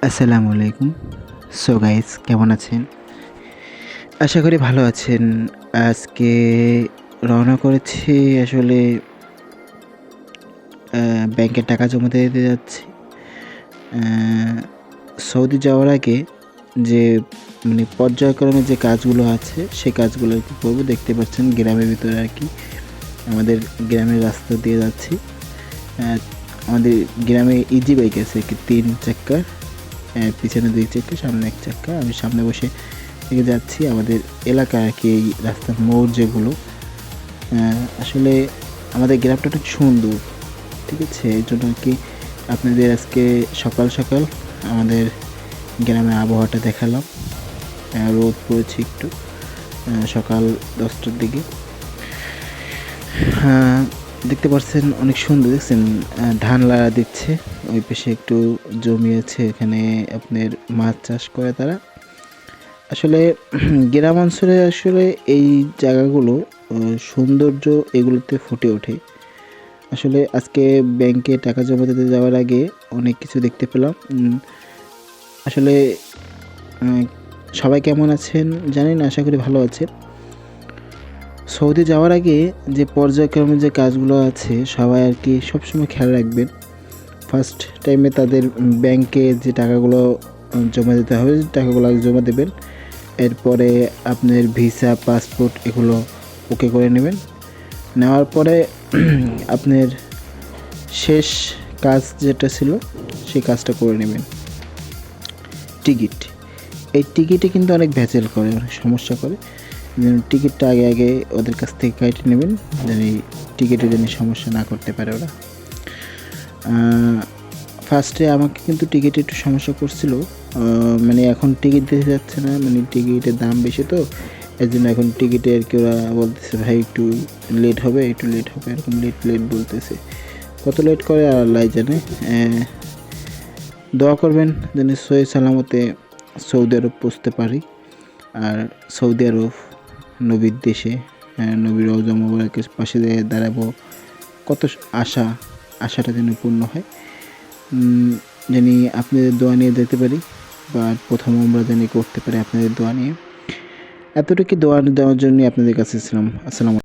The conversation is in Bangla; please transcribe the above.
আসসালামু আলাইকুম। সো গাইস, কেমন আছেন? আশা করি ভালো আছেন। আজকে রওনা করেছি আসলে ব্যাংকে টাকা জমা দিতে যাচ্ছি। সৌদি যাওয়ার আগে যে পর্যায়ক্রমে যে কাজগুলো আছে সেই কাজগুলো আর কি করবো। দেখতে পাচ্ছেন গ্রামের ভিতরে আর কি আমাদের গ্রামের রাস্তা দিয়ে যাচ্ছি। আমাদের গ্রামে ইজি বাইক আছে কি 3 চাক্কার, পিছনে 2 চাক্কা, সামনে 1 চাক্কা। আমি সামনে বসে থেকে যাচ্ছি। আমাদের এলাকায় আর কি এই রাস্তার মোড় যেগুলো, আসলে আমাদের গ্রামটা অনেক সুন্দর, ঠিক আছে? এই জন্য আর কি আপনাদের আজকে সকাল সকাল আমাদের গ্রামের আবহাওয়াটা দেখালাম। রোদ পড়েছে একটু সকাল 10টার দিকে। দেখতে পাচ্ছেন অনেক সুন্দর, দেখছেন ধান লাগা দিচ্ছে। ওই পাশে একটু জমি আছে, এখানে আপনার মাছ চাষ করে তারা। আসলে গ্রাম অঞ্চলে আসলে এই জায়গাগুলো সৌন্দর্য এগুলোতে ফুটে ওঠে। আসলে আজকে ব্যাংকে টাকা জমা দিতে যাওয়ার আগে অনেক কিছু দেখতে পেলাম। আসলে সবাই কেমন আছেন জানি না, আশা করি ভালো আছেন। সৌদি যাওয়ার আগে যে পর্যায়ক্রমে যে কাজগুলো আছে সবাই আর কি সবসময় খেয়াল রাখবেন। ফার্স্ট টাইমে তাদের ব্যাংকে যে টাকাগুলো জমা দিতে হবে, টাকাগুলো জমা দেবেন। এরপরে আপনার ভিসা, পাসপোর্ট এগুলো ওকে করে নেবেন। নেওয়ার পরে আপনার শেষ কাজ যেটা ছিল সেই কাজটা করে নেবেন। টিকিট, এই টিকিটে কিন্তু অনেক ভেজাল করে, অনেক সমস্যা করে। টিকিটটা আগে ওদের কাছ থেকে কেটে নেবেন, যেন টিকিটে যেন সমস্যা না করতে পারে ওরা। ফার্স্টে আমাকে কিন্তু টিকিটে একটু সমস্যা করছিল। এখন টিকিট দিতে যাচ্ছে না, টিকিটের দাম বেশি, তো এর জন্য এখন টিকিটে আর কি ওরা বলতেছে ভাই একটু লেট হবে, এরকম লেট বলতেছে। কত লেট করে আর আল্লাহ জানে। দোয়া করবেন যেন সহি সালামতে সৌদি আরব পৌঁছতে পারি। আর সৌদি আরব নবীর দেশে, নবীর রওজা মোবারকের পাশে দাঁড়াবো, কত আশাটা যেন পূর্ণ হয়। জানি আপনাদের দোয়া নিয়ে যেতে পারি, বা প্রথম আমরা জানি করতে পারি আপনাদের দোয়া নিয়ে। এতটুকু দোয়া দেওয়ার জন্যই আপনাদের কাছে ছিলাম। আসসালামু